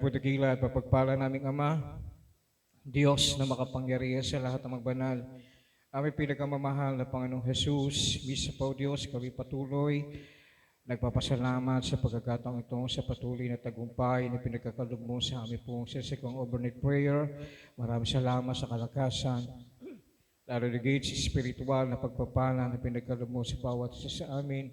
Pudagila at papagpala naming Ama, Diyos na makapangyarihan sa lahat ng magbanal. Aming pinakamamahal na Panginoong Jesus, bisa po Diyos, kami patuloy nagpapasalamat sa pagkakataong ito sa patuloy na tagumpay na pinagkakaloob mo sa aming pong sisikong overnight prayer. Maraming salamat sa kalakasan, lalo na sa spiritual na pagpapala na pinagkaloob mo sa bawat isa sa amin.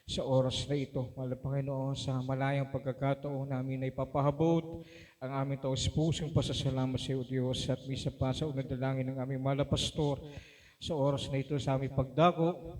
Sa oras na ito, mahal na Panginoon, sa malayang pagkakataon namin na ipapahabot ang aming taus-pusong pasasalamat sa iyo, Diyos, at misa pa sa unang dalangin ng aming mahal na pastor sa oras na ito sa aming pagdako,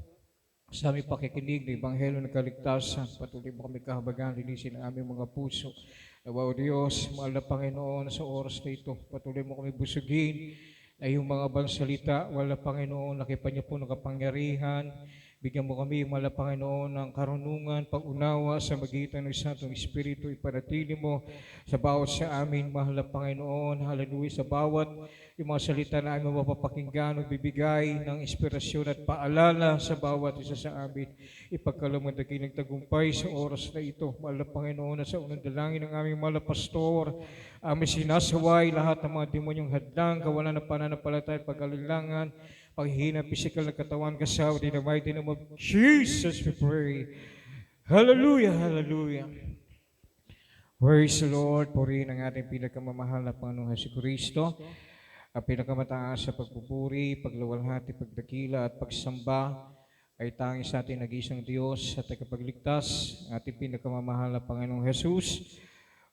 sa aming pakikinig ng Ebanghelyo ng Kaligtasan. Patuloy mo kami kahabagan, linisin ang aming mga puso. Nawa, O Diyos, mahal na Panginoon, sa oras na ito, patuloy mo kami busugin na iyong mga bansalita. Mahal na Panginoon, nakipan niyo po ng kapangyarihan. Bigyan mo kami, mahal na Panginoon, ng karunungan, pag-unawa sa magitan ng Santong Espiritu. Ipanatili mo sa bawat sa amin, mahal na Panginoon. Hallelujah, sa bawat yung mga salita na aming mapapakinggan, bibigay ng inspirasyon at paalala sa bawat isa sa amin. Ipagkaloob ng dakilang tagumpay sa oras na ito, mahal na Panginoon, na sa unang dalangin ng aming mahal na pastor, aming sinasaway lahat ng mga demonyong hadlang, kawalan ng pananampalataya at pag-alilangan, paghihina, physical na katawan, kasawa, in the mighty name of Jesus we pray. Hallelujah, hallelujah. Praise the Lord. Purihin ang ating pinakamamahal na Panginoong Jesucristo. Ang pinakamataas sa pagpupuri, pagluwalhati, pagdakila at pagsamba ay tanging sa ating nag-iisang Diyos at tagapagligtas, ang ating pinakamamahal na Panginoong Jesus.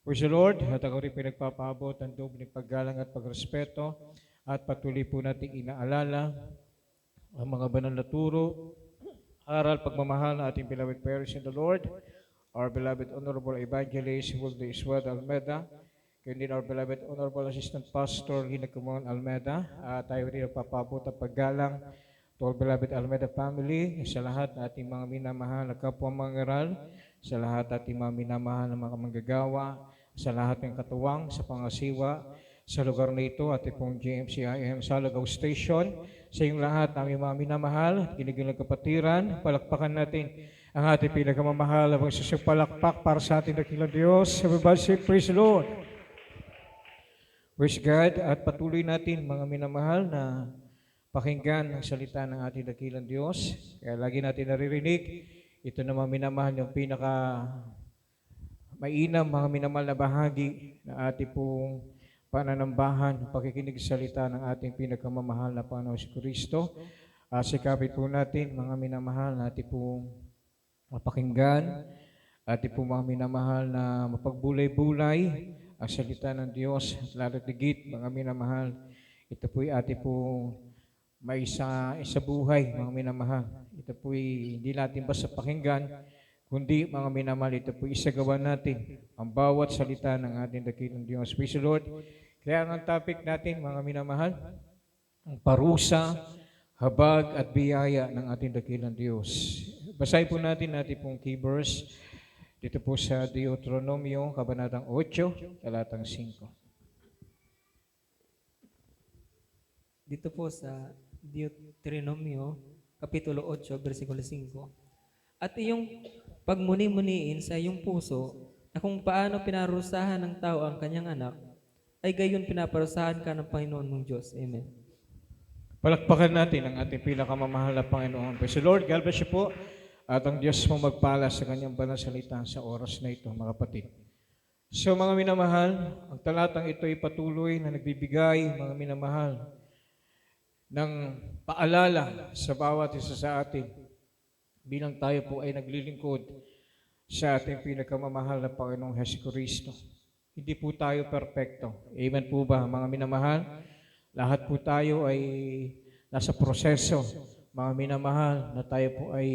Praise the Lord. At ako rin pinagpapaabot ang loob ng paggalang at pagrespeto. At patuloy po nating inaalala ang mga banal na turo, aral, pagmamahal na ating beloved parents in the Lord, our beloved Honorable Evangelist Wilde Iswad Almeda, kundi our beloved Honorable Assistant Pastor Lina Kumon Almeda, at tayo rin nagpapabot ang paggalang to our beloved Almeda family, sa lahat na ating mga minamahal na kapwa mangaral, sa lahat ating mga minamahal na mga manggagawa, sa lahat ng katuwang, sa pangasiwa, sa lugar na ito, at pong GMCIM Salagaw Station, sa iyong lahat, aming mga minamahal, ginigilang kapatiran, palakpakan natin ang ating pinakamamahal na magsusupalakpak para sa ating dakilang Diyos. Everybody say, praise the Lord. Praise God, at patuloy natin mga minamahal na pakinggan ang salita ng ating dakilang Diyos. Kaya lagi natin naririnig, ito na mga minamahal yung pinaka mainam, mga minamahal na bahagi na ating pong pananambahan, pakikinig sa salita ng ating pinakamamahal na Panginoon si Kristo. Sikapit po natin, mga minamahal, na ating pong mapakinggan, ating pong mga minamahal na mapagbulay-bulay ang salita ng Diyos, at lalo tigit, mga minamahal, ito po'y ating pong may isa buhay, mga minamahal. Ito po'y hindi natin basta pakinggan, kundi mga minamahal, ito po'y isagawa natin ang bawat salita ng ating dakilang Diyos. Praise the Lord. Kaya ang topic natin, mga minamahal, ang parusa, habag at biyaya ng ating dakilang Diyos. Basahin po natin pong key verse dito po sa Deuteronomio, Kabanatang 8, Talatang 5. Dito po sa Deuteronomio, Kapitulo 8, versikulo 5. At iyong pagmuni-muniin sa iyong puso na kung paano pinarusahan ng tao ang kanyang anak, ay gayon pinaparusahan ka ng Panginoon mong Diyos. Amen. Palakpakan natin ang ating pinakamamahal na Panginoon. Praise the Lord. God bless you po. At ang Diyos mo magpala sa kanyang banal salita sa oras na ito, mga kapatid. So mga minamahal, ang talatang ito ay patuloy na nagbibigay, mga minamahal, ng paalala sa bawat isa sa atin bilang tayo po ay naglilingkod sa ating pinakamamahal na Panginoong Jesucristo. Hindi po tayo perfecto. Amen po ba, mga minamahal? Lahat po tayo ay nasa proseso, mga minamahal, na tayo po ay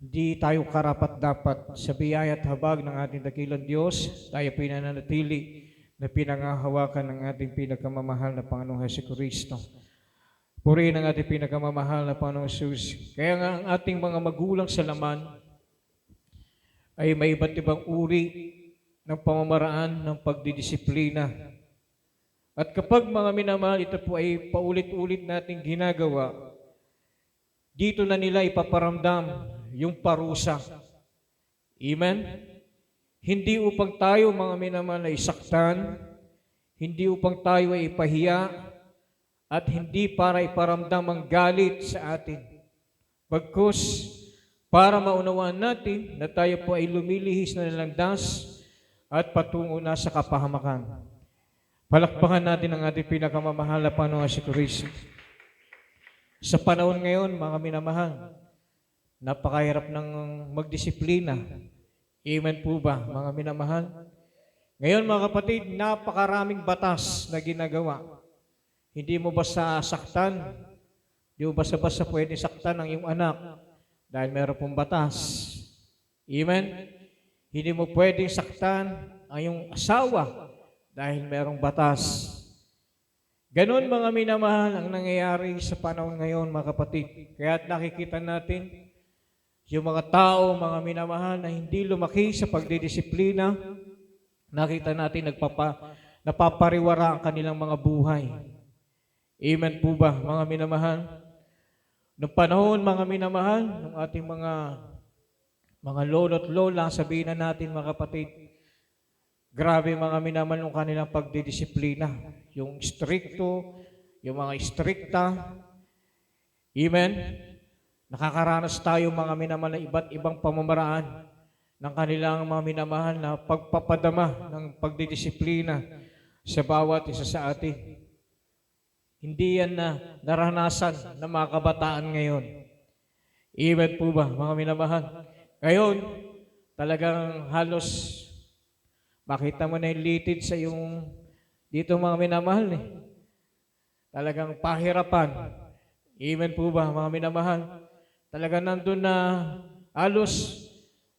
hindi tayo karapat-dapat sa biyaya at habag ng ating dakilang Diyos. Tayo po nananatili na pinangahawakan ng ating pinakamamahal na Panginoong Jesucristo. Purihin ang ating pinakamamahal na Panginoong Jesus. Kaya nga ang ating mga magulang sa laman ay may iba't ibang uri ng pamamaraan ng pagdidisiplina. At kapag mga minamahal, ito po ay paulit-ulit nating ginagawa, dito na nila ipaparamdam yung parusa. Amen? hindi upang tayo mga minamahal ay saktan, hindi upang tayo ay ipahiya, at hindi para iparamdam ang galit sa atin. Bagkus, para maunawaan natin na tayo po ay lumilihis na landas at patungo na sa kapahamakan. Palakpakan natin ang ating pinakamamahal na Panginoon si Kristo. Sa panahon ngayon, mga minamahal, napakahirap ng magdisiplina. Amen po ba, mga minamahal? Ngayon, mga kapatid, napakaraming batas na ginagawa. Hindi mo basta saktan, hindi mo basta-basta pwede saktan ang iyong anak dahil meron pong batas. Amen? Hindi mo pwedeng saktan ang iyong asawa dahil merong batas. Ganon mga minamahal ang nangyayari sa panahon ngayon, mga kapatid. Kaya nakikita natin yung mga tao, mga minamahal na hindi lumaki sa pagdidisiplina, nakita natin napapariwara ang kanilang mga buhay. Amen po ba, mga minamahal? Noong panahon, mga minamahal, ng ating mga lolo't lola, sabihin na natin, mga kapatid, grabe mga minamahal ng kanilang pagdidisiplina. Yung stricto, yung mga stricta. Amen? Nakakaranas tayo, mga minamahal, na iba't ibang pamamaraan ng kanilang mga minamahal na pagpapadama ng pagdidisiplina sa bawat isa sa atin. Hindi yan na naranasan ng mga kabataan ngayon. Amen po ba, mga minamahal? Ngayon, talagang halos makita mo na yung litid sa yung dito mga minamahal eh. Talagang pahirapan. Amen po ba, mga minamahal? Talagang nandun na halos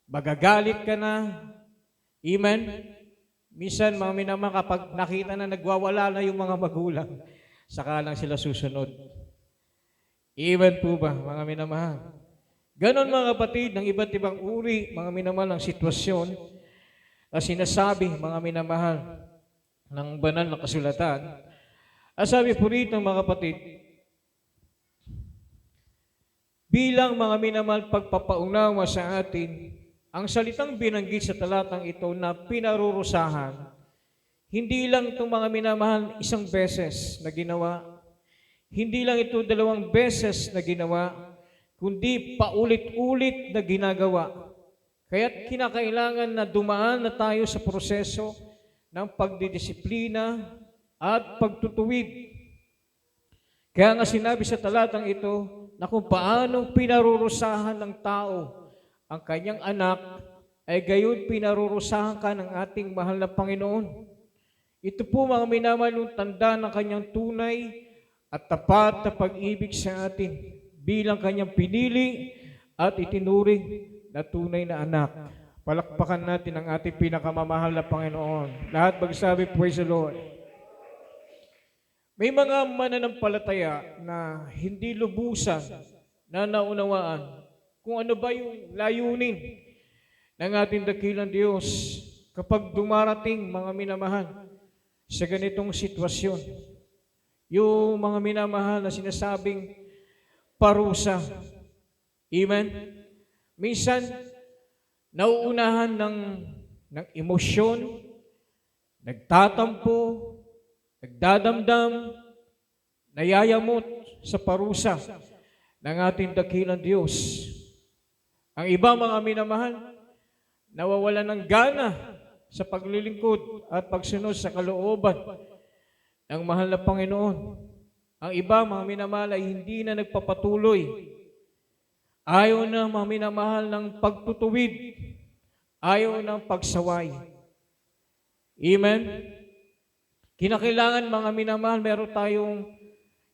magagalit ka na. Amen? Minsan, mga minamahal, kapag nakita na nagwawala na yung mga magulang, saka lang sila susunod. Amen po ba, mga minamahal? Ganon mga kapatid, ng iba't ibang uri, mga minamahal, ng sitwasyon na sinasabi, mga minamahal, ng banal na kasulatan. Ang sabi po rito, mga kapatid, bilang mga minamahal pagpapaunawa sa atin, ang salitang binanggit sa talatang ito na pinarurusahan, hindi lang itong mga minamahal isang beses na ginawa, hindi lang ito 2 beses na ginawa, kundi paulit-ulit na ginagawa. Kaya't kinakailangan na dumaan na tayo sa proseso ng pagdidisiplina at pagtutuwid. Kaya nga sinabi sa talatang ito na kung paano pinarurusahan ng tao ang kanyang anak, ay gayon pinarurusahan ka ng ating mahal na Panginoon. Ito po mga minamahal yung tanda ng kanyang tunay at tapat na pag-ibig sa atin bilang kanyang pinili at itinuring na tunay na anak. Palakpakan natin ang ating pinakamamahal na Panginoon. Lahat magsabi, praise the Lord. May mga mananampalataya na hindi lubusan na naunawaan kung ano ba yung layunin ng ating dakilang Diyos kapag dumarating, mga minamahal, sa ganitong sitwasyon. Yung mga minamahal na sinasabing parusa. Amen? Minsan, nauunahan ng emosyon, nagtatampo, nagdadamdam, nayayamot sa parusa ng ating dakilang Diyos. Ang iba, mga minamahal, nawawalan ng gana sa paglilingkod at pagsunod sa kalooban ng mahal na Panginoon. Ang iba, mga minamahal, ay hindi na nagpapatuloy. Ayaw na, mga minamahal, ng pagtutuwid. Ayaw ng pagsaway. Amen? Kinakailangan, mga minamahal, meron tayong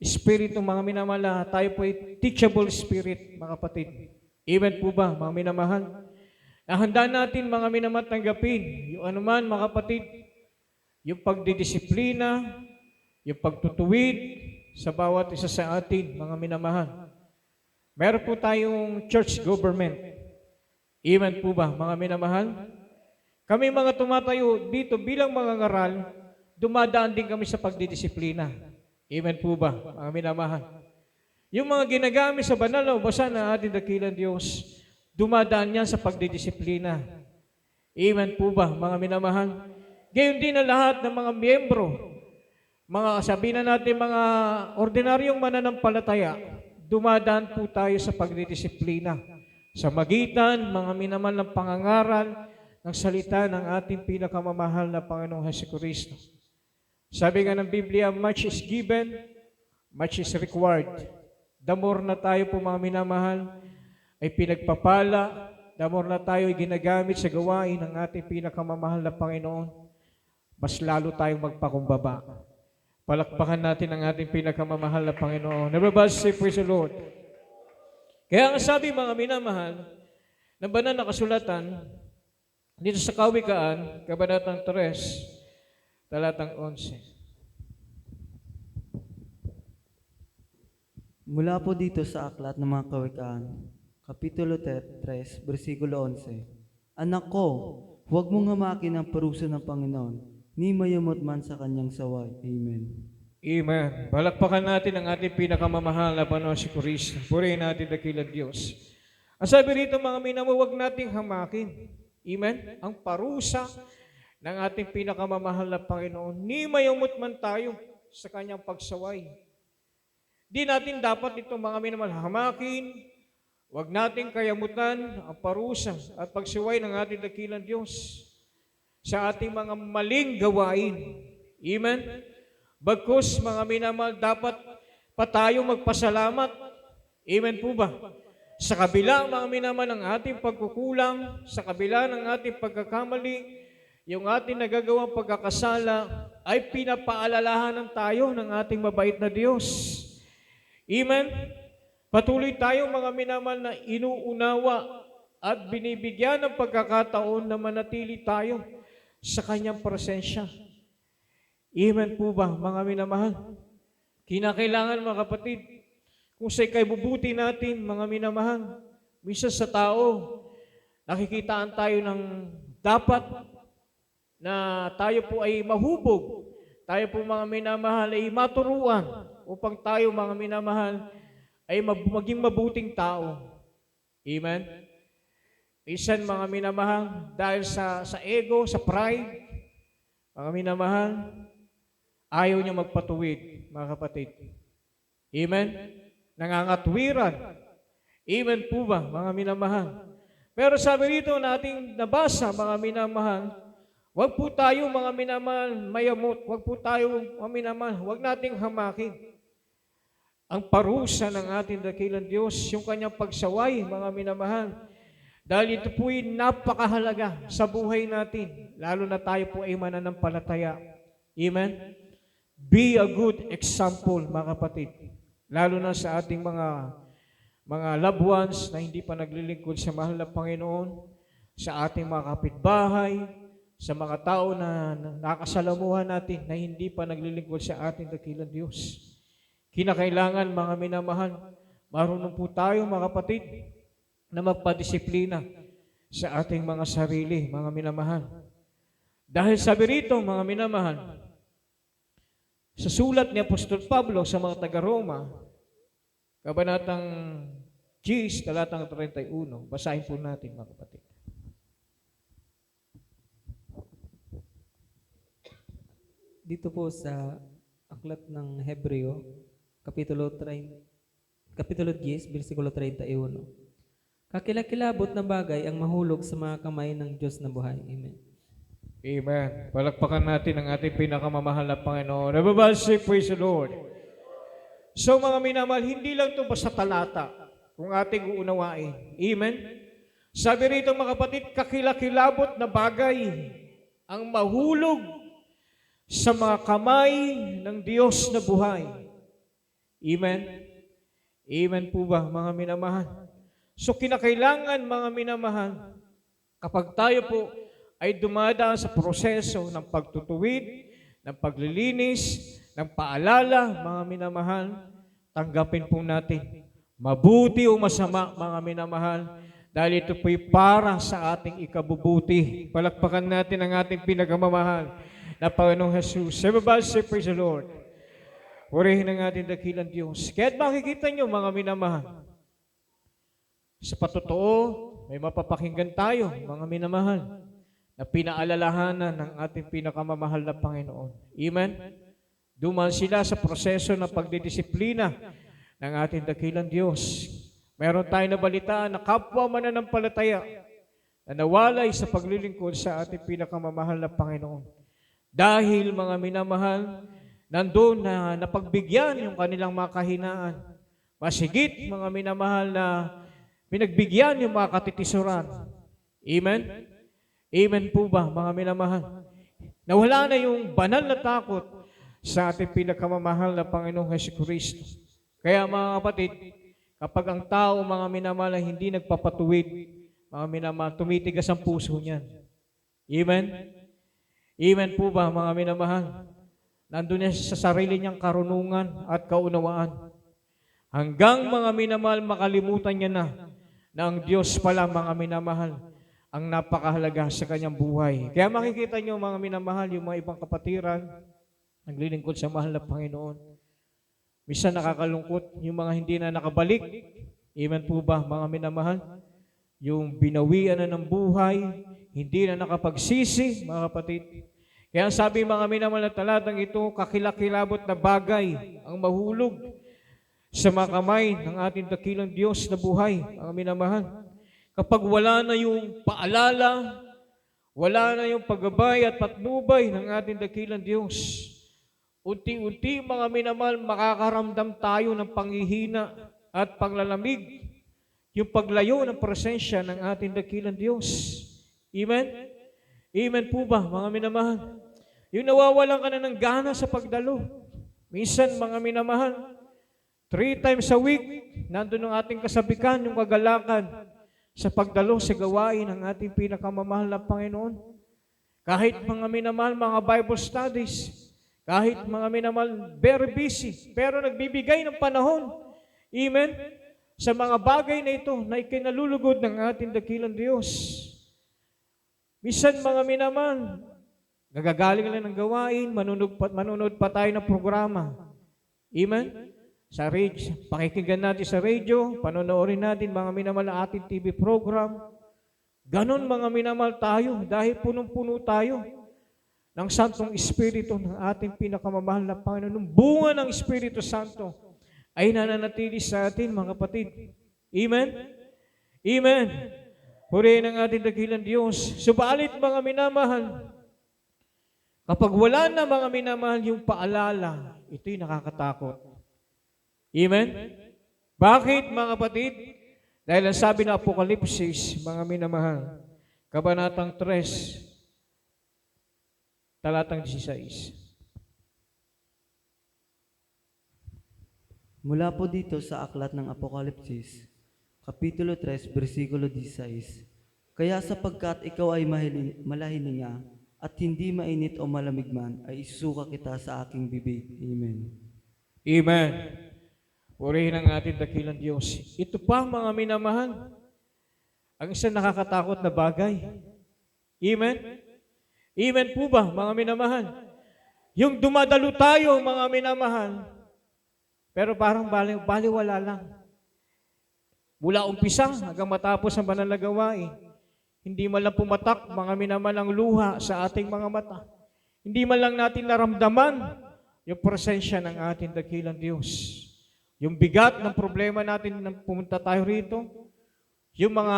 espiritu, mga minamahal, tayo po ay teachable spirit, mga kapatid. Amen po ba, mga minamahal? Handa natin, mga minamahal, tanggapin yung anuman, mga kapatid, yung pagdidisiplina, yung pagtutuwid sa bawat isa sa atin, mga minamahal. Meron po tayong church government. Amen po ba, mga minamahal? Kami mga tumatayo dito bilang mga ngaral, dumadaan din kami sa pagdidisiplina. Amen po ba, mga minamahal? Yung mga ginagamit sa banal na ubasan ng ating dakilang Diyos, dumadaan yan sa pagdidisiplina. Amen po ba, mga minamahal? Gayon din na lahat ng mga miyembro, mga sabihin na natin mga ordinaryong mananampalataya, dumadaan po tayo sa pagdidisiplina sa magitan, mga minamahal ng pangangaral ng salita ng ating pinakamamahal na Panginoong Hesukristo. Sabi nga ng Biblia, much is given, much is required. The more na tayo po mga minamahal ay pinagpapala, the more na tayo ay ginagamit sa gawain ng ating pinakamamahal na Panginoon, mas lalo tayong magpakumbaba. Palakpakan natin ang ating pinakamamahal na Panginoon. Everybody say, praise the Lord. Kaya ang sabi mga minamahal, ng banal na kasulatan, dito sa Kawikaan, Kabanatang 3, talatang 11. Mula po dito sa aklat ng mga kawikaan, Kapitulo 3, versikulo 11. Anak ko, huwag mong hamakin ang parusa ng Panginoon, ni mayamot man sa kanyang saway. Amen. Amen. Palakpakan natin ang ating pinakamamahal na Panginoon si Kristo. Purihin natin dakilang Diyos. Ang sabi rito mga minamahal, huwag nating hamakin. Amen. Ang parusa ng ating pinakamamahal na Panginoon, ni mayamot man tayo sa kanyang pagsaway. Di natin dapat itong mga minamahal hamakin. Huwag nating kayamutan ang parusa at pagsiway ng ating dakilang Diyos sa ating mga maling gawain. Amen? Bagkus, mga minamahal, dapat pa tayo magpasalamat. Amen po ba? Sa kabila, mga minamahal, ng ating pagkukulang, sa kabila ng ating pagkakamali, yung ating nagagawang pagkakasala, ay pinapaalalahanan tayo ng ating mabait na Diyos. Amen? Patuloy tayong mga minamahal na inuunawa at binibigyan ng pagkakataon na manatili tayo sa kanyang presensya. Amen po ba, mga minamahal? Kinakailangan, mga kapatid, kung sa ikaibubuti natin, mga minamahal, minsan sa tao, nakikitaan tayo ng dapat na tayo po ay mahubog. Tayo po, mga minamahal, ay maturuan upang tayo, mga minamahal, ay maging mabuting tao. Amen? Minsan, mga minamahal, dahil sa ego, sa pride, mga minamahal, ayaw niya magpatuwid, mga kapatid. Amen? Nangangatwiran. Amen po ba, mga minamahal? Pero sabi rito nating nabasa, mga minamahal, huwag po tayo, mga minamahal, mayamot. Huwag po tayo, mga minamahal, huwag nating hamakin ang parusa ng ating dakilang Diyos, yung kanyang pagsaway, mga minamahal. Dahil ito po'y napakahalaga sa buhay natin, lalo na tayo po ay mananampalataya. Amen? Be a good example, mga kapatid. Lalo na sa ating mga loved ones na hindi pa naglilingkod sa mahal na Panginoon, sa ating mga kapitbahay, sa mga tao na nakasalamuhan natin na hindi pa naglilingkod sa ating dakilang Diyos. Kinakailangan, mga minamahal, marunong po tayo, mga kapatid, na magpadisiplina sa ating mga sarili, mga minamahal. Dahil sabi rito, mga minamahal, sa sulat ni Apostol Pablo sa mga taga-Roma, Kabanatang 10, talatang 31, basahin po natin, mga kapatid. Dito po sa aklat ng Hebreo, Kapitulo 10, versikulo 31. Kakilakilabot na bagay ang mahulog sa mga kamay ng Diyos na buhay. Amen. Amen. Palakpakan natin ang ating pinakamamahal na Panginoon. Everybody say, praise the Lord. So, mga minamahal, hindi lang ito basta talata kung ating uunawain. Amen? Sabi rito, mga kapatid, kakilakilabot na bagay ang mahulog sa mga kamay ng Diyos na buhay. Amen? Amen po ba, mga minamahal? So, kinakailangan, mga minamahal, kapag tayo po ay dumadaan sa proseso ng pagtutuwid, ng paglilinis, ng paalala, mga minamahal, tanggapin po natin. Mabuti o masama, mga minamahal, dahil ito po'y para sa ating ikabubuti. Palakpakan natin ang ating pinakamamahal na Panginoong Jesus. Everybody say, praise the Lord. Purihin ang ating dakilang Diyos. Kaya't makikita nyo, mga minamahal, sa patotoo, may mapapakinggan tayo, mga minamahal. na pinaalalahanan ng ating pinakamamahal na Panginoon. Amen? Duman sila sa proseso ng pagdidisiplina ng ating dakilang Diyos. Meron tayong nabalitaan na kapwa mananampalataya na nawalay sa paglilingkod sa ating pinakamamahal na Panginoon. Dahil mga minamahal, nandun na napagbigyan yung kanilang mga kahinaan. Masigit mga minamahal na pinagbigyan yung mga katitisuran. Amen? Amen po ba mga minamahal? Nawala na yung banal na takot sa ating pinakamamahal na Panginoong Jesucristo. Kaya mga kapatid, kapag ang tao mga minamahal ay hindi nagpapatuwid, mga minamahal, tumitigas ang puso niyan. Amen? Amen po ba mga minamahal? Nandun niya sa sarili niyang karunungan at kaunawaan. Hanggang mga minamahal, makalimutan niya na ang Diyos pala mga minamahal ang napakahalaga sa kanyang buhay. Kaya makikita niyo mga minamahal, yung mga ibang kapatiran, naglilingkod sa mahal na Panginoon. Minsan nakakalungkot yung mga hindi na nakabalik. Amen po ba mga minamahal? Yung binawian na ng buhay, hindi na nakapagsisi, mga kapatid. Kaya sabi mga minamahal na talatang ito, kakilakilabot na bagay ang mahulog sa mga kamay ng ating dakilang Diyos na buhay, mga minamahal. Kapag wala na yung paalala, wala na yung paggabay at patnubay ng ating dakilang Diyos, unti-unti mga minamahal, makakaramdam tayo ng panghihina at panglalamig, yung paglayo ng presensya ng ating dakilang Diyos. Amen? Amen po ba, mga minamahal? Yung nawawalan ka na ng gana sa pagdalo. Minsan, mga minamahal, 3 times a week, nandun ang ating kasabikan, yung kagalakan sa pagdalo sa gawain ng ating pinakamamahal na Panginoon. Kahit mga minamahal, mga Bible studies, kahit mga minamahal, very busy, pero nagbibigay ng panahon. Amen? Sa mga bagay na ito na ikinalulugod ng ating dakilang Diyos. Minsan mga minamahal, nagagaling lang ng gawain, manunod pa tayo ng programa. Amen? Sa radio, pakikinggan natin sa radio, panonoorin natin mga minamahal na ating TV program. Ganon mga minamahal tayo dahil punong-puno tayo ng Santong Espiritu ng ating pinakamamahal na Panginoon. Nung bunga ng Espiritu Santo ay nananatili sa atin mga kapatid. Amen? Amen. Purihin ang ating dakilang Diyos. Subalit mga minamahal, kapag wala na mga minamahal yung paalala, ito'y nakakatakot. Amen? Bakit mga kapatid? Dahil ang sabi ng Apokalipsis, mga minamahal, Kabanatang 3, talatang 16. Mula po dito sa aklat ng Apokalipsis, Kapitulo 3, versikulo 16. Kaya sapagkat ikaw ay malahininga at hindi mainit o malamig man, ay isusuka kita sa aking bibig. Amen. Amen. Purihin ang ating dakilang Diyos. Ito pa mga minamahal, ang isang nakakatakot na bagay. Amen? Amen po ba mga minamahal? Yung dumadalo tayo mga minamahal, pero parang baliwala lang. Mula umpisa hanggang matapos ang banal na gawain, hindi man lang pumatak mga minamahal ang luha sa ating mga mata. Hindi man lang natin naramdaman yung presensya ng ating dakilang Diyos. Yung bigat ng problema natin nang pumunta tayo rito, yung mga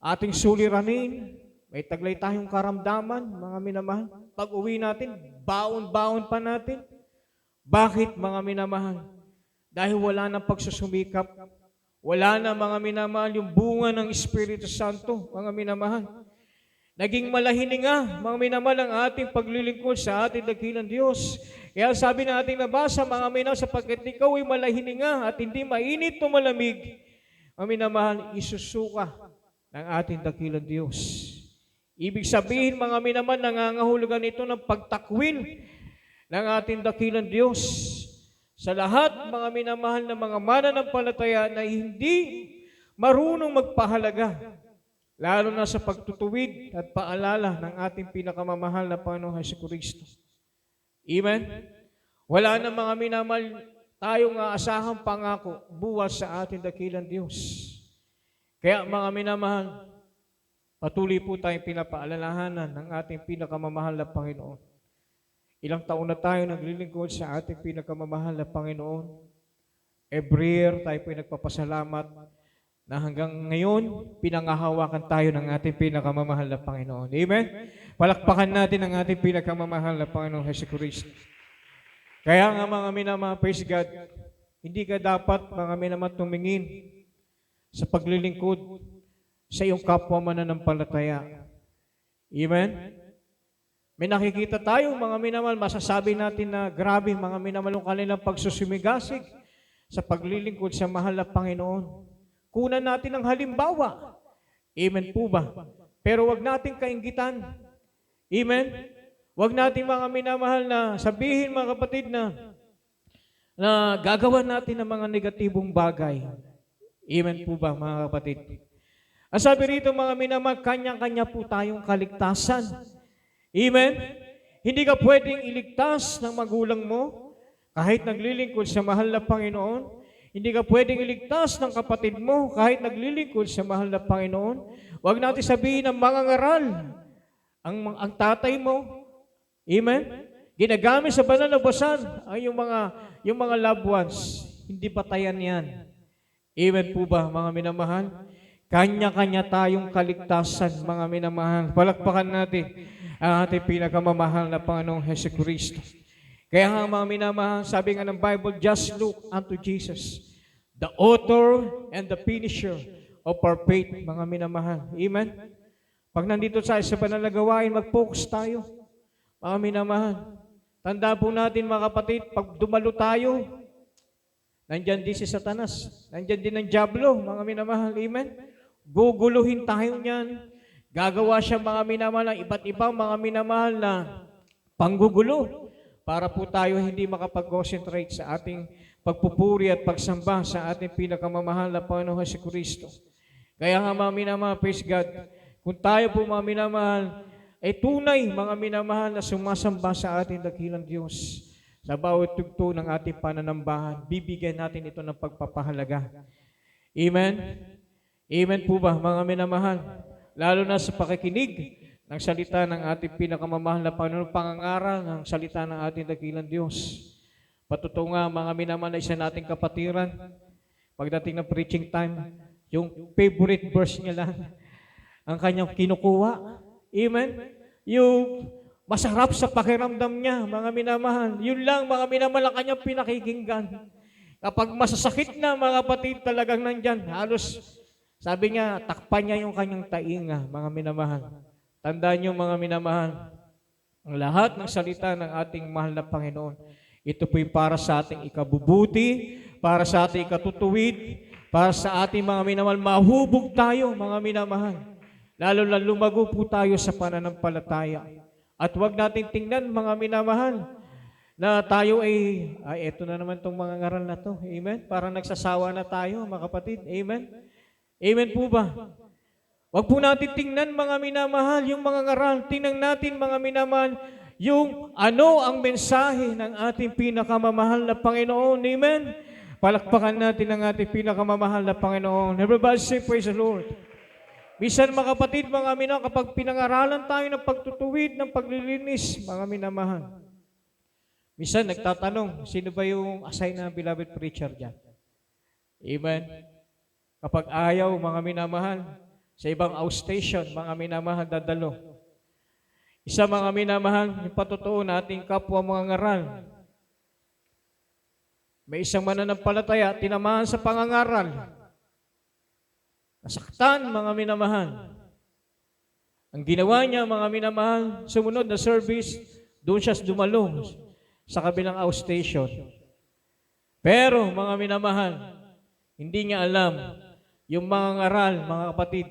ating suliranin, may taglay tayong karamdaman, mga minamahal. Pag uwi natin, baon-baon pa natin. Bakit mga minamahal? Dahil wala nang pagsusumikap, wala na mga minamahal yung bunga ng Espiritu Santo, mga minamahal. Naging malahininga, mga minamahal, ang ating paglilingkod sa ating dakilang Diyos. Kaya sabi na ating nabasa, mga minamahal, sapagkat ikaw ay malahininga at hindi mainit o malamig, mga minamahal, isusuka ng ating dakilang Diyos. Ibig sabihin, mga minamahal, nangangahulugan ito ng pagtakwil ng ating dakilang Diyos sa lahat, mga minamahal, na mga mananampalataya na hindi marunong magpahalaga, lalo na sa pagtutuwid at paalala ng ating pinakamamahal na Panginoong Jesucristo. Amen? Wala na mga minamahal tayong aasahang pangako buwas sa ating dakilang Diyos. Kaya mga minamahal, Patuloy po tayong pinapaalalahanan ng ating pinakamamahal na Panginoon. Ilang taon na tayo naglilingkod sa ating pinakamamahal na Panginoon. Every year tayo po nagpapasalamat na hanggang ngayon, pinangahawakan tayo ng ating pinakamamahal na Panginoon. Amen? Palakpakan natin ang ating pinakamamahal na Panginoon Jesucristo. Kaya nga mga minamahal, praise God, hindi ka dapat mga minamahal tumingin sa paglilingkod sa iyong kapwa mananampalataya. Amen? May nakikita tayo mga minamahal, masasabi natin na grabe mga minamahal ang kanilang pagsusumigasig sa paglilingkod sa mahal na Panginoon. Kunan natin ang halimbawa. Amen po ba? Pero wag natin kainggitan. Amen? Wag natin mga minamahal na sabihin mga kapatid na gagawa natin ng mga negatibong bagay. Amen po ba mga kapatid? Ang sabi rito mga minamahal, kanya-kanya po tayong kaligtasan. Amen? Hindi ka pwedeng iligtas ng magulang mo kahit naglilingkod sa mahal na Panginoon. Hindi ka pwedeng iligtas ng kapatid mo kahit naglilingkod sa mahal na Panginoon. Huwag natin sabihin ng mangangaral ang tatay mo. Amen? Ginagamit sa banal na basan ay yung mga loved ones. Hindi patayan yan. Amen po ba mga minamahal? Kanya-kanya tayong kaligtasan mga minamahal. Palakpakan natin ang ating pinakamamahal na Panginoong Jesucristo. Kaya nga mga minamahal, sabi nga ng Bible, just look unto Jesus, the author and the finisher of our faith, mga minamahal. Amen? Pag nandito tayo sa banal na gawain, mag-focus tayo. Mga minamahal, tanda po natin mga kapatid, pag dumalo tayo, nandyan din si Satanas, nandyan din ang Diablo, mga minamahal. Amen? Guguluhin tayo niyan. Gagawa siya mga minamahal ng iba't ibang mga minamahal na panggugulo para po tayo hindi makapag-concentrate sa ating pagpupuri at pagsamba sa ating pinakamamahal na Panginoong Jesucristo. Kaya nga mga minamahal, praise God, kung tayo po mga minamahal, ay tunay mga minamahal na sumasamba sa ating dakilang Diyos, sa bawat tugtog ng ating pananambahan, bibigyan natin ito ng pagpapahalaga. Amen? Amen po ba mga minamahal? Lalo na sa pakikinig ng salita ng ating pinakamamahal na Panginoon, pangangaral ng salita ng ating dakilang Diyos. Patuto nga mga minamahal na isa nating kapatiran, pagdating ng preaching time, yung favorite verse niya lang, ang kanyang kinukuha. Amen? Yung masarap sa pakiramdam niya, mga minamahal. Yun lang mga minamahal ang kanyang pinakikinggan. Kapag masasakit na mga kapatid talagang nandyan, halos sabi niya, takpan niya yung kanyang tainga, mga minamahal. Tandaan niyo mga minamahal, ang lahat ng salita ng ating mahal na Panginoon, ito po yung para sa ating ikabubuti, para sa ating ikatutuwid, para sa ating mga minamahal, mahubog tayo, mga minamahal. Lalo na lumago po tayo sa pananampalataya. At huwag natin tingnan, mga minamahal, na tayo ay eto na naman itong mga ngaral na to. Amen? Parang nagsasawa na tayo, mga kapatid. Amen? Amen po ba? Huwag po natin tingnan mga minamahal, yung mga ngaral. Tingnan natin mga minamahal, yung ano ang mensahe ng ating pinakamamahal na Panginoon. Amen? Palakpakan natin ang ating pinakamamahal na Panginoon. Everybody say, praise the Lord. Bisan mga kapatid, mga minamahal, kapag pinangaralan tayo ng pagtutuwid, ng paglilinis, mga minamahal. Bisan nagtatanong, sino ba yung assign na beloved preacher dyan? Amen? Kapag ayaw, mga minamahal, sa ibang outstation, mga minamahal, dadalo. Isa mga minamahal, yung patotoo nating kapwa mga ngaral. May isang mananampalataya, tinamahan sa pangangaral. Nasaktan, mga minamahal. Ang ginawa niya, mga minamahal, sumunod na service, doon siya dumalo sa kabilang outstation. Pero, mga minamahal, hindi niya alam yung mga ngaral, mga kapatid,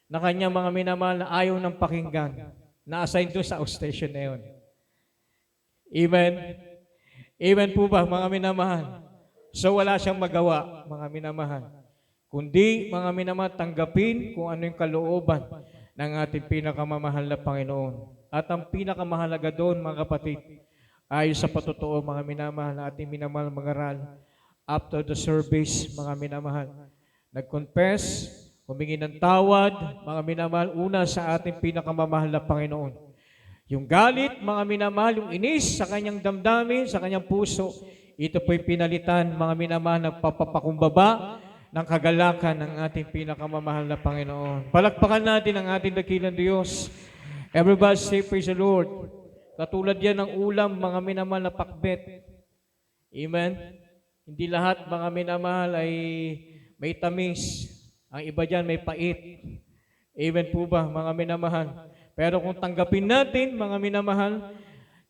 na kanya mga minamahal na ayaw ng pakinggan, na-assign doon sa outstation na yun. Amen? Amen po ba, mga minamahal? So wala siyang magawa, mga minamahal. Kundi, mga minamahal, tanggapin kung ano yung kalooban ng ating pinakamamahal na Panginoon. At ang pinakamahalaga doon, mga kapatid, ay sa patotoo, mga minamahal, na ating minamahal mangaral, after the service, mga minamahal, nag-confess humingi ng tawad, mga minamahal, una sa ating pinakamamahal na Panginoon. Yung galit, mga minamahal, yung inis sa kanyang damdamin, sa kanyang puso, ito po'y pinalitan, mga minamahal, nagpapapakumbaba ng kagalakan ng ating pinakamamahal na Panginoon. Palakpakan natin ang ating dakilang Diyos. Everybody say, praise the Lord. Katulad yan ng ulam, mga minamahal na pakbet. Amen? Hindi lahat, mga minamahal, ay may tamis. Ang iba dyan may pait. Amen po ba, mga minamahal? Pero kung tanggapin natin, mga minamahal,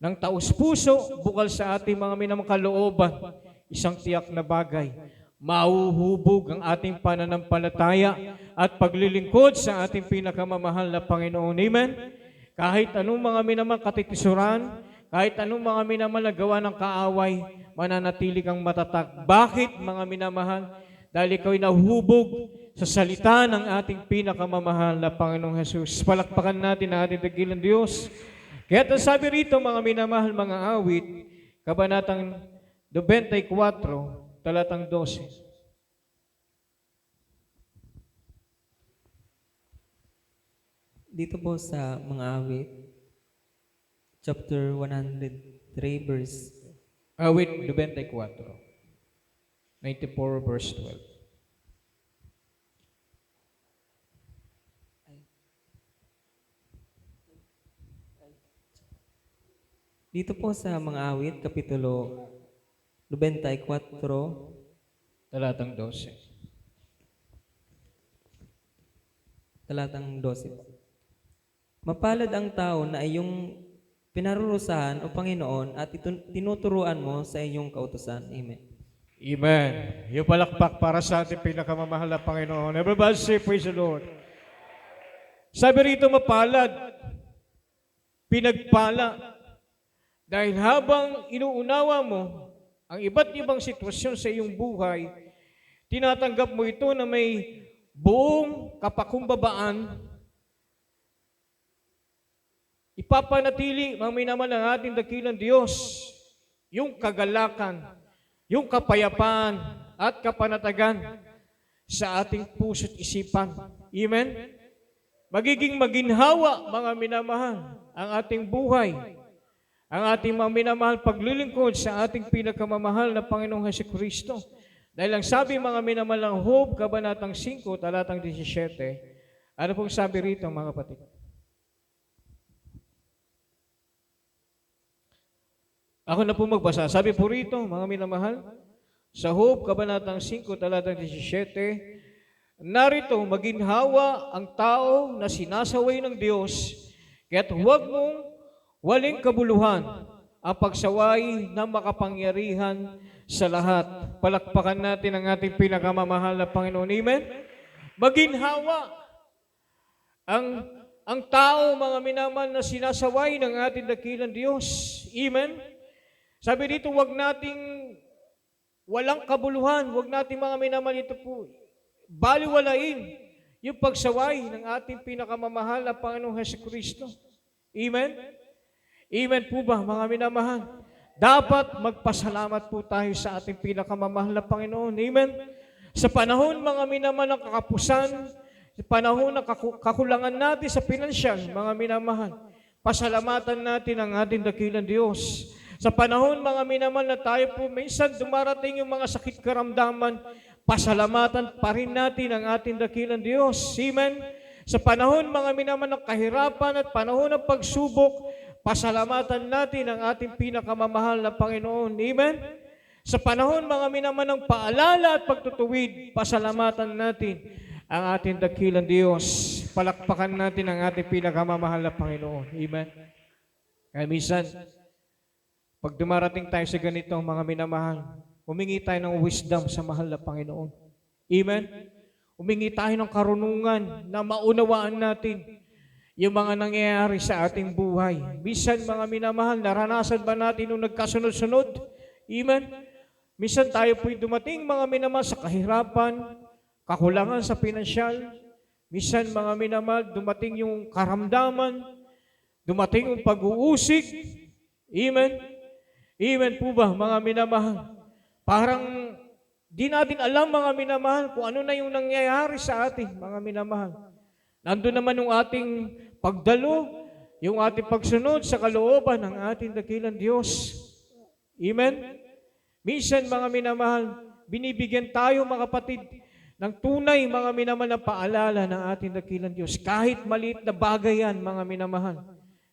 ng taus-puso, bukal sa ating mga minamahal kalooban, isang tiyak na bagay, mauhubog ang ating pananampalataya at paglilingkod sa ating pinakamamahal na Panginoon. Amen? Kahit anong mga minamahal katitisuran, kahit anong mga minamahal na gawa ng kaaway, mananatili kang matatag. Bakit, mga minamahal? Dahil ikaw ay nahuhubog sa salita ng ating pinakamamahal na Panginoong Jesus. Palakpakan natin ang ating dakilang Diyos. Kaya sabi rito, mga minamahal, mga awit, Kabanatang 24, talatang 12. Dito po sa mga awit, chapter 103, verse Awit 24, 94 verse 12. Dito po sa mga awit, kapitulo 24, Talatang 12. talatang 12 po. Mapalad ang tao na iyong pinarurusahan o Panginoon at tinuturuan mo sa iyong kautusan. Amen. Amen. Yung palakpak para sa ating pinakamamahal na Panginoon. Everybody say, praise the Lord. Sabi rito, mapalad, pinagpala, dahil habang inuunawa mo ang iba't ibang sitwasyon sa iyong buhay, tinatanggap mo ito na may buong kapakumbabaan, ipapanatili, mga minamahal ng ating dakilang Diyos, yung kagalakan, yung kapayapaan at kapanatagan sa ating puso't isipan. Amen? Magiging maginhawa, mga minamahal, ang ating buhay, ang ating mga minamahal paglilingkod sa ating pinakamamahal na Panginoong Hesukristo. Dahil ang sabi, mga minamahal ng Job, Kabanatang 5, talatang 17, ano pong sabi rito, mga kapatid? Ako na po magbasa. Sabi po rito, mga minamahal, sa Job, Kabanatang 5, talatang 17, narito, maginhawa ang tao na sinasaway ng Diyos, kaya't huwag mong waling kabuluhan ang pagsaway ng makapangyarihan sa lahat. Palakpakan natin ang ating pinakamamahal na Panginoon. Amen? Maginhawa ang tao, mga minamahal, na sinasaway ng ating dakilang Diyos. Amen? Sabi dito, huwag nating walang kabuluhan, huwag nating, mga minamahal, ito po, baliwalain yung pagsaway ng ating pinakamamahal na Panginoong Hesukristo. Amen? Amen po ba, mga minamahal? Dapat magpasalamat po tayo sa ating pinakamamahal na Panginoon. Amen? Sa panahon, mga minamahal, ng kakapusan, sa panahon ng kakulangan natin sa pinansyal, mga minamahal, pasalamatan natin ang ating dakilang Diyos. Sa panahon, mga minamahal, na tayo po minsan dumarating yung mga sakit karamdaman, pasalamatan pa rin natin ang ating dakilang Diyos. Amen? Sa panahon, mga minamahal, ng kahirapan at panahon ng pagsubok, pasalamatan natin ang ating pinakamamahal na Panginoon. Amen? Sa panahon, mga minamahal, ng paalala at pagtutuwid, pasalamatan natin ang ating dakilang Diyos. Palakpakan natin ang ating pinakamamahal na Panginoon. Amen? Kaya minsan, pag dumarating tayo sa ganito, mga minamahal, humingi tayo ng wisdom sa mahal na Panginoon. Amen? Humingi tayo ng karunungan na maunawaan natin yung mga nangyayari sa ating buhay. Minsan, mga minamahal, naranasan ba natin nung nagkasunod-sunod? Amen? Minsan tayo po'y dumating, mga minamahal, sa kahirapan, kakulangan sa pinansyal. Minsan, mga minamahal, dumating yung karamdaman, dumating yung pag-uusig. Amen? Amen po ba, mga minamahal? Parang Di natin alam mga minamahal kung ano na yung nangyayari sa atin mga minamahal. Nandun naman yung ating pagdalo, yung ating pagsunod sa kalooban ng ating dakilang Diyos. Amen? Minsan mga minamahal, binibigyan tayo mga kapatid ng tunay mga minamahal na paalala ng ating dakilang Diyos. Kahit maliit na bagay yan mga minamahal.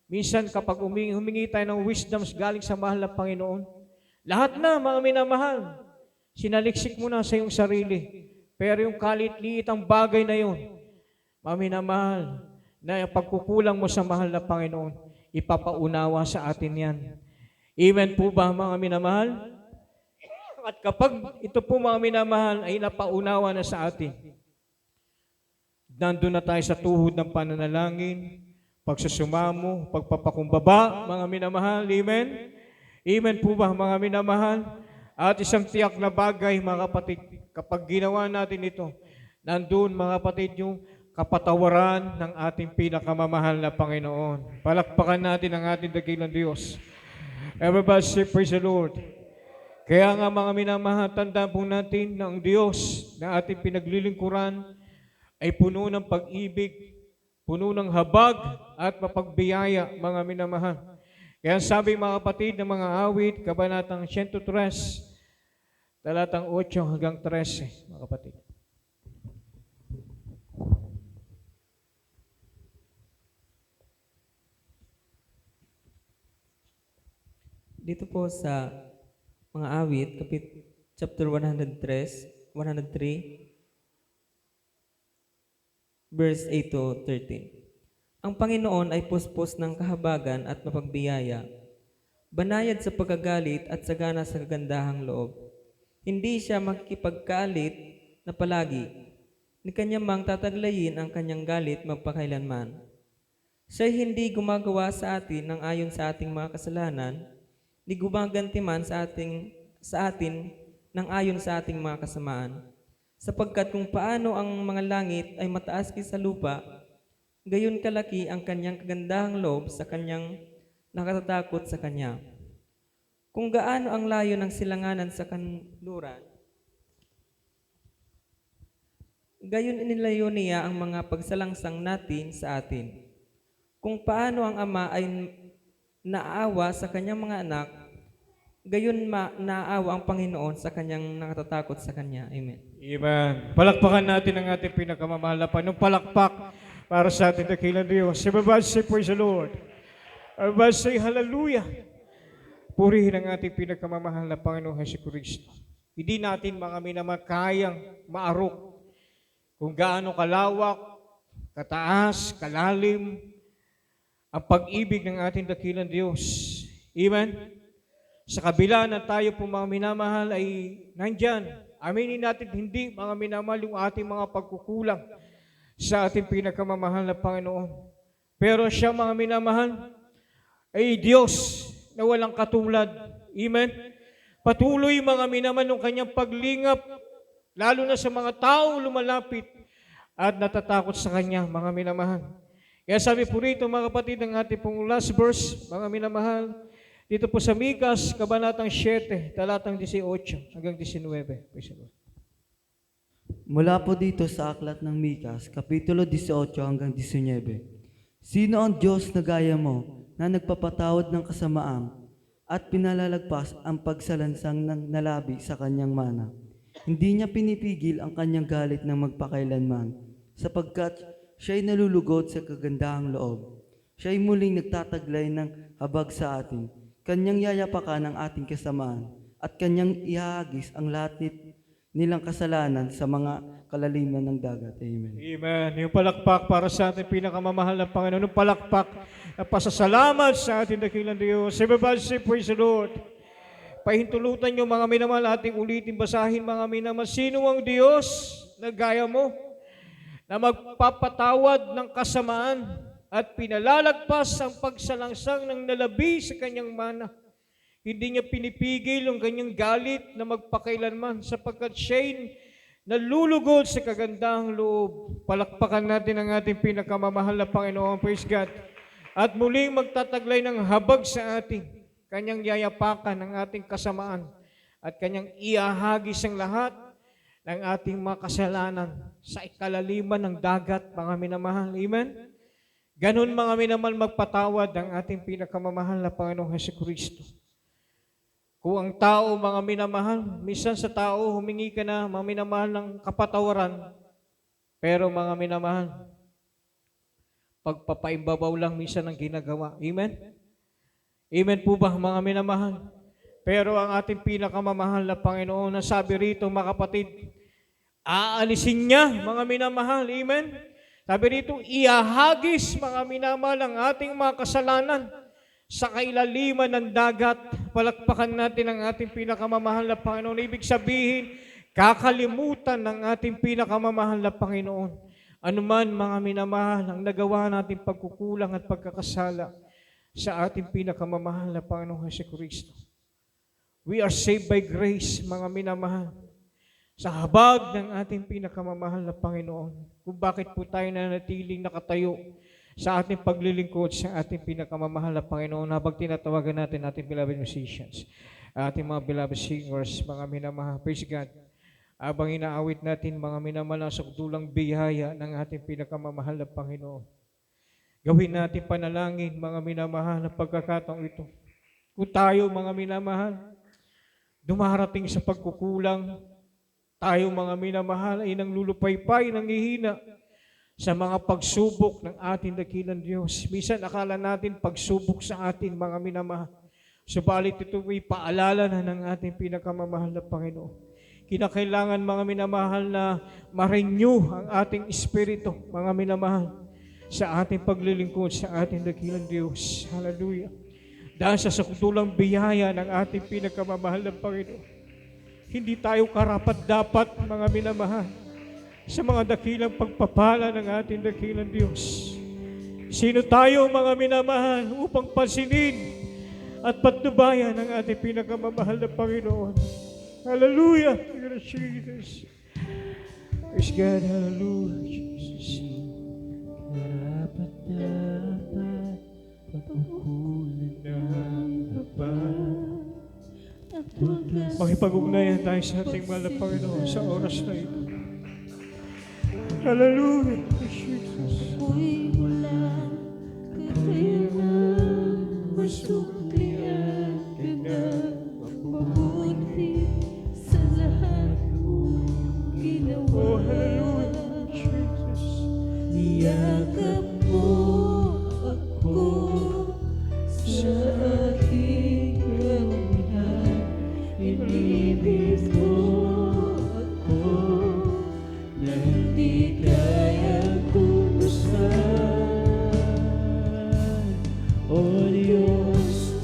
Minsan kapag humingi tayo ng wisdoms galing sa mahal na Panginoon, lahat na mga minamahal, sinaliksik mo na sa iyong sarili. Pero yung kalit-liit ang bagay na yun, mga minamahal, na yung pagkukulang mo sa mahal na Panginoon, ipapaunawa sa atin yan. Amen po ba mga minamahal? At kapag ito po mga minamahal ay napaunawa na sa atin, nandun na tayo sa tuhod ng pananalangin, pagsusumamo, pagpapakumbaba, mga minamahal. Amen? Amen po ba mga minamahal? At isang tiyak na bagay mga kapatid, kapag ginawa natin ito, nandun mga kapatid yung kapatawaran ng ating pinakamamahal na Panginoon. Palakpakan natin ang ating dakilang Diyos. Everybody say, praise the Lord. Kaya nga mga minamahal, tandaan po natin na ang Diyos na ating pinaglilingkuran ay puno ng pag-ibig, puno ng habag at mapagbiyaya, mga minamahal. Kaya sabi mga kapatid ng mga awit, Kabanatang 103, talatang 8 hanggang 13, mga kapatid. Dito po sa mga awit, chapter 103, verse 8 to 13. Ang Panginoon ay puspos ng kahabagan at mapagbiyaya, banayad sa pagkagalit at sagana sa kagandahang loob. Hindi siya makikipagkalit na palagi, ni kanya mang tataglayin ang kanyang galit magpakailanman. Siya'y hindi gumagawa sa atin ng ayon sa ating mga kasalanan, ni gumaganti man sa atin ng ayon sa ating mga kasamaan. Sapagkat kung paano ang mga langit ay mataas kaysa lupa, gayon kalaki ang kanyang kagandahang loob sa kanyang nakatatakot sa kanya. Kung gaano ang layo ng silanganan sa kanluran, gayon inilayo niya ang mga pagsalangsang natin sa atin. Kung paano ang Ama ay naawa sa kanyang mga anak, gayon naawa ang Panginoon sa kanyang nakatatakot sa kanya. Amen. Amen. Palakpakan natin ang ating pinakamamahal na Panginoon. Palakpak para sa ating dakilang Diyos. Everybody say, praise the Lord. Everybody say, hallelujah. Purihin ang ating pinakamamahal na Panginoon Jesucristo. Hindi natin mga minamahal kayang maarok kung gaano kalawak, kataas, kalalim, ang pag-ibig ng ating dakilang Diyos. Amen? Sa kabila na tayo po mga minamahal ay nandyan. Aminin natin hindi mga minamahal yung ating mga pagkukulang sa ating pinakamamahal na Panginoon. Pero siya mga minamahal ay Diyos na walang katulad. Amen? Patuloy mga minamahal ng kanyang paglingap, lalo na sa mga tao lumalapit at natatakot sa kanya, mga minamahal. Kaya sabi po rito mga kapatid ng ating pong last verse, mga minamahal, dito po sa Mikas, Kabanatang 7, talatang 18 hanggang 19. Praise the Lord. Mula po dito sa aklat ng Mikas, Kapitulo 18 hanggang 19. Sino ang Diyos na gaya mo na nagpapatawad ng kasamaan at pinalalagpas ang pagsalansang ng nalabi sa kanyang mana? Hindi niya pinipigil ang kanyang galit ng magpakailanman, sapagkat siya'y nalulugod sa kagandahang loob. Siya'y muling nagtataglay ng habag sa atin. Kanyang yayapakan ang ating kasamaan at kanyang ihahagis ang lahat nilang kasalanan sa mga kalaliman ng dagat. Amen. Amen. Yung palakpak para sa ating pinakamamahal na Panginoon. Yung palakpak na pasasalamat sa ating dakilang Diyos. Everybody say, praise the Lord. Pahintulutan nyo mga minamahal, ating ulitin basahin mga minamahal. Sino ang Diyos na gaya mo na magpapatawad ng kasamaan at pinalalagpas ang pagsalangsang ng nalabi sa kanyang mana? Hindi niya pinipigil ang kanyang galit na magpakailanman sapagkat siya'y nalulugod sa kagandahang loob. Palakpakan natin ang ating pinakamamahal na Panginoon. Praise God. At muling magtataglay ng habag sa ating kanyang yayapakan ng ating kasamaan at kanyang iahagis ang lahat ng ating mga kasalanan sa ikalaliman ng dagat, mga minamahal. Amen? Ganun mga minamahal magpatawad ang ating pinakamamahal na Panginoong Hesukristo. Kung ang tao, mga minamahal, minsan sa tao, humingi ka na, mga minamahal, ng kapatawaran, pero mga minamahal, pagpapaimbabaw lang minsan ang ginagawa. Amen? Amen po ba, mga minamahal? Pero ang ating pinakamamahal na Panginoon, na sabi rito, mga kapatid, aalisin niya, mga minamahal. Amen? Sabi rito, iahagis, mga minamahal, ang ating mga kasalanan sa kailaliman ng dagat. Palakpakan natin ang ating pinakamamahal na Panginoon. Ibig sabihin, kakalimutan ng ating pinakamamahal na Panginoon. Anuman, mga minamahal, ang nagawa natin pagkukulang at pagkakasala sa ating pinakamamahal na Panginoong Hesukristo. We are saved by grace, mga minamahal, sa habag ng ating pinakamamahal na Panginoon. Kung bakit po tayo nanatiling nakatayo sa ating paglilingkod sa ating pinakamamahal na Panginoon habang tinatawagan natin ating beloved musicians, ating mga beloved singers, mga minamahal. Praise God. Habang inaawit natin, mga minamahal, sa dulang biyaya ng ating pinakamamahal na Panginoon. Gawin natin panalangin, mga minamahal, na pagkakataong ito. Kung tayo, mga minamahal, dumarating sa pagkukulang, tayo, mga minamahal, ay nanglulupaypay, nanghihina sa mga pagsubok ng ating dakilang Diyos. Minsan akala natin pagsubok sa atin, mga minamahal. Subalit ito ay paalala na ng ating pinakamamahal na Panginoon. Kinakailangan, mga minamahal, na ma-renew ang ating espiritu, mga minamahal, sa ating paglilingkod sa ating dakilang Diyos. Hallelujah. Dahil sa sakutulang biyaya ng ating pinakamamahal na Panginoon, hindi tayo karapat-dapat, mga minamahal, sa mga dakilang pagpapala ng ating dakilang Diyos. Sino tayo, mga minamahal, upang pansinin at patnubayan ng ating pinakamamahal na Panginoon? Hallelujah! Jesus. Praise God. Hallelujah, Jesus. Karapat-dapat, pagkukulang ng dapat. Makipag-ugnayan tayo sa ating mahal na Panginoon sa oras na ito. Hallelujah, Jesus. Ako'y wala kakayanan, masuklian ka na mabuti sa lahat mong ginawa. Oh, hallelujah, Jesus. Niyakap mo ako sa aking kamihan, inibig mo ako na hindi kaya kumustahan. O Diyos,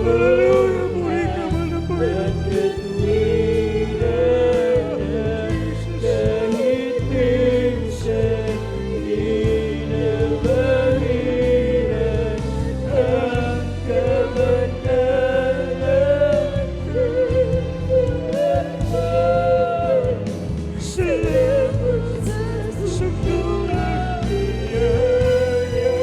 Hallelujah. Muli ka man na Panginoon. Kahit minsan di na mahiran ang kabanalan ko. Salamat sa tunay biyaya.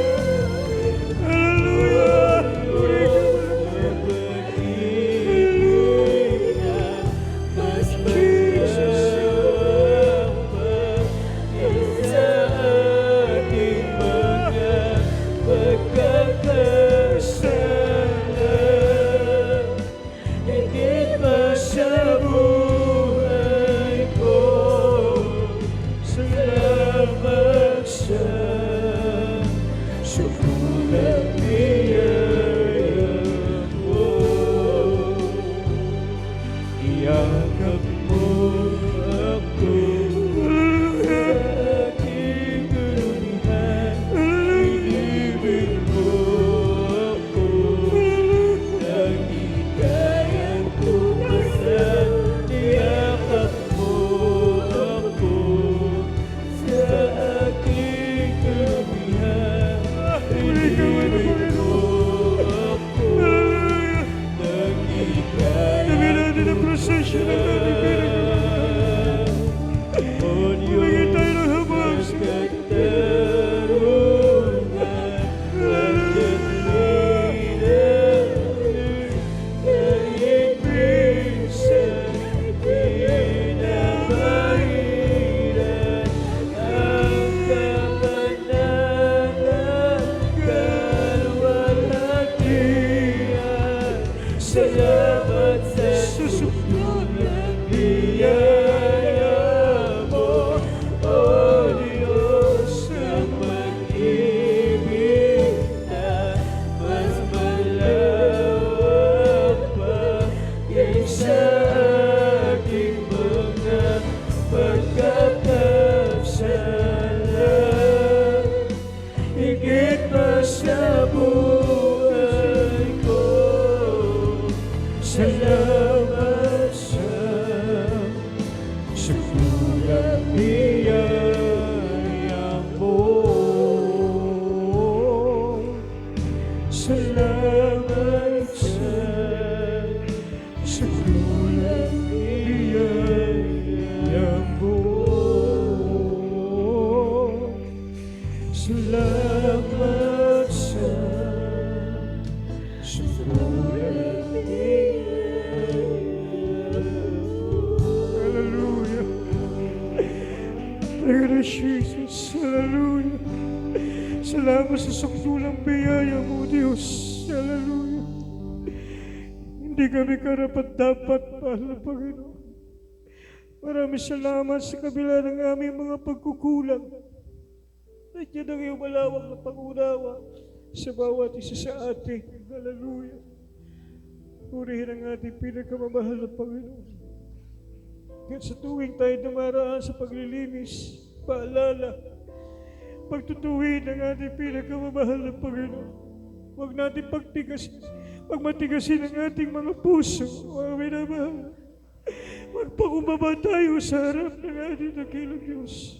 Hallelujah. Muli ka man na Pag-ibig na mas malawak pa sa ating mga pagkakasala. Higit pa sa buhay ko, salamat sa sukulang biyaya mo. Iyakap mo ako sa aking karunihan. Inibig mo ako nang di kayang tumasan. Iyakap mo ako sa aking karunihan. Inibig mo ako nang di kayang Sabihin natin ang prosesyon ng ating pinagmamahal. Bigyan tayo ng habang sa Salamat sa susunod biyaya mo, O Diyos ng pag-ibig na mas malawak pa kaysa aking mga pagkakasala. Higit pa sa buhay ko, salamat sa sukulang biyaya mo. Salamat sa sukulang biyaya mo. Salamat sa sukulang biyaya mo. Hallelujah. Thank you, Jesus. Hallelujah. Salamat sa sakdulang biyaya mo, Diyos. Hallelujah. Hindi kami karapat-dapat, mahal na Panginoon. Maraming salamat sa kabila ng aming mga pagkukulang. Nandiyan ang iyong malawak na pangunawa sa bawat isa sa atin. Hallelujah. Purihin ang ating pinakamamahal na Panginoon. Kaya sa tuwing tayo dumaraan sa paglilinis, paalala, pagtutuwid ang ating pinakamamahal na Panginoon. Huwag natin pagmatigasin ang ating mga puso, mga minamahal. Magpakumbaba tayo sa harap ng ating dakilang Diyos.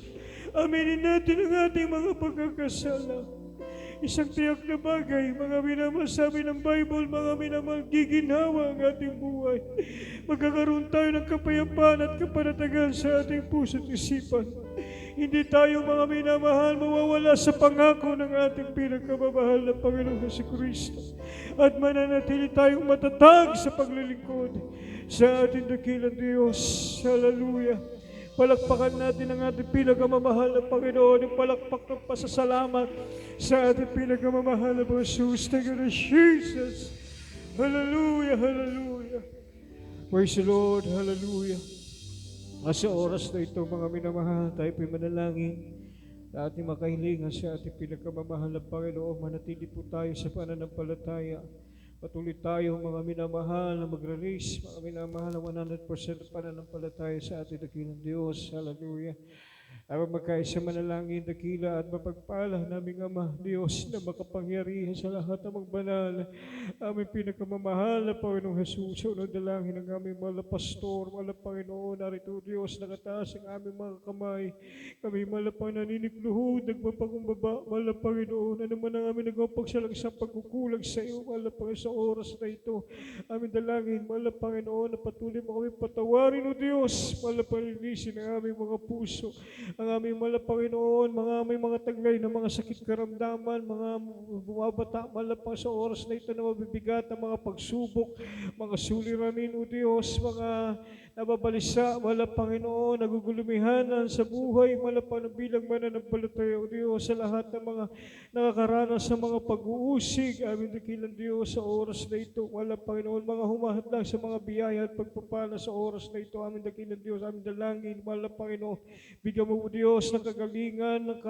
Aminin natin ang ating mga pagkakasala. Isang tiyak na bagay, mga minamahal, sabi ng Bible, mga minamahal, giginhawa ang ating buhay. Magkakaroon tayo ng kapayapaan at kapanatagan sa ating puso at isipan. Hindi tayo, mga minamahal, mawawala sa pangako ng ating pinagkamamahal na Panginoon si Kristo. At mananatili tayong matatag sa paglilingkod sa ating dakilang Diyos. Hallelujah. Palakpakan natin ang ating pinakamamahal na Panginoon, yung palakpak ng pasasalamat sa ating pinakamamahal na Jesus. Thank you, Jesus. Hallelujah, hallelujah. Praise the Lord, hallelujah. Sa oras na ito, mga minamahal, tayo po'y manalangin sa ating makahilingan sa ating pinakamamahal na Panginoon. Manatili po tayo sa pananampalataya. Patuloy tayo, mga minamahal, na mag-release, mga minamahal na 100% pananampalataya sa ating dakilang Diyos. Hallelujah. Ang magkaisa manalangin, dakila at mapagpala naming Ama, Diyos na makapangyarihan sa lahat ng magbanal. Aming pinakamamahal na Panginoong Jesus, sa unang dalangin ng aming mga pastor, mga Panginoon, narito Diyos, nakataas ang aming mga kamay. Kami malapang naninikluhod, nagpapakumbaba, mga Panginoon, ano man ang aming nagawang pagsalagsang pagkukulang sa iyo, mga Panginoon, sa oras na ito. Aming dalangin, mga Panginoon, na patuloy mo kami patawarin, O Diyos, mga palinisin ang aming mga puso, ang aming mga Panginoon, mga aming mga taglay na mga sakit karamdaman, mga bumabata, malapang sa oras na ito na mabibigat ang mga pagsubok, mga suliranin, O Diyos, mga nababalisa, mga Panginoon, nagugulumihanan sa buhay, malapang ng bilang mananampalataya, O Diyos, sa lahat ng mga nakakaranas sa mga pag-uusig, aming dakilang Diyos, sa oras na ito, mga Panginoon, mga humahadlang sa mga biyaya at pagpapala sa oras na ito, aming dakilang Diyos, aming dalangin, mga Panginoon, bigyan mo, O Diyos, ng kagalingan, ng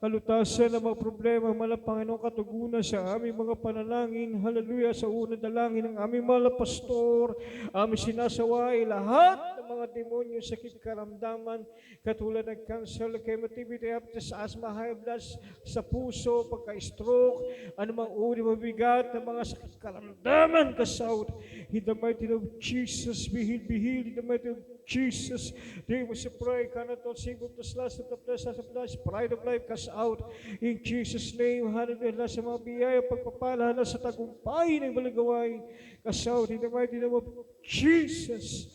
kalutasan ng mga problema, mga Panginoon, katugunan sa aming mga panalangin, hallelujah, sa unang dalangin ng aming mga pastor, aming sinasaway lahat ng mga demonyo, sakit karamdaman, katulad ng cancer, leukemia, diabetes, asthma, high blood, sa puso, pagka-stroke, anumang uri mabigat ng mga sakit karamdaman, kasawd, in the mighty name of Jesus, be healed, in the mighty name of Jesus, they must pray, cannot all sing of the last of the flesh, of the pride of life, cast out, in Jesus' name, hallelujah, sa mga biyaya, pagpapala, sa tagumpay ng balagaway, cast out, in the mighty name of Jesus,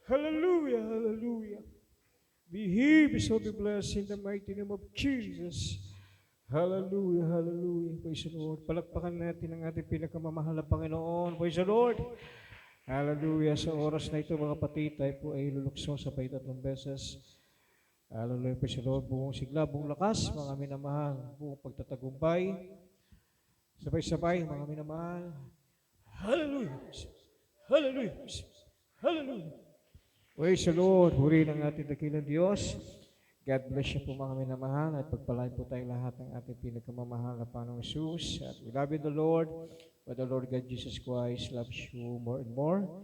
hallelujah, hallelujah, be healed, be so be blessed, in the mighty name of Jesus, hallelujah, hallelujah, praise the Lord, palakpakan natin ang ating pinakamamahal na Panginoon, praise the Lord, hallelujah, sa oras na ito mga kapatid, tayo po ay lulukso sa tatlong beses. Hallelujah, praise the Lord, buong sigla, buong lakas, mga minamahal, buong pagtatagumpay. Sabay-sabay, mga minamahal. Hallelujah, hallelujah, hallelujah. Praise the Lord, purihin ang ating dakilang Diyos. God bless you po mga minamahal at pagpalain po tayo lahat ng ating pinakamamahal na Panginoong Jesus. At we love you the Lord, but the Lord God Jesus Christ loves you more and more.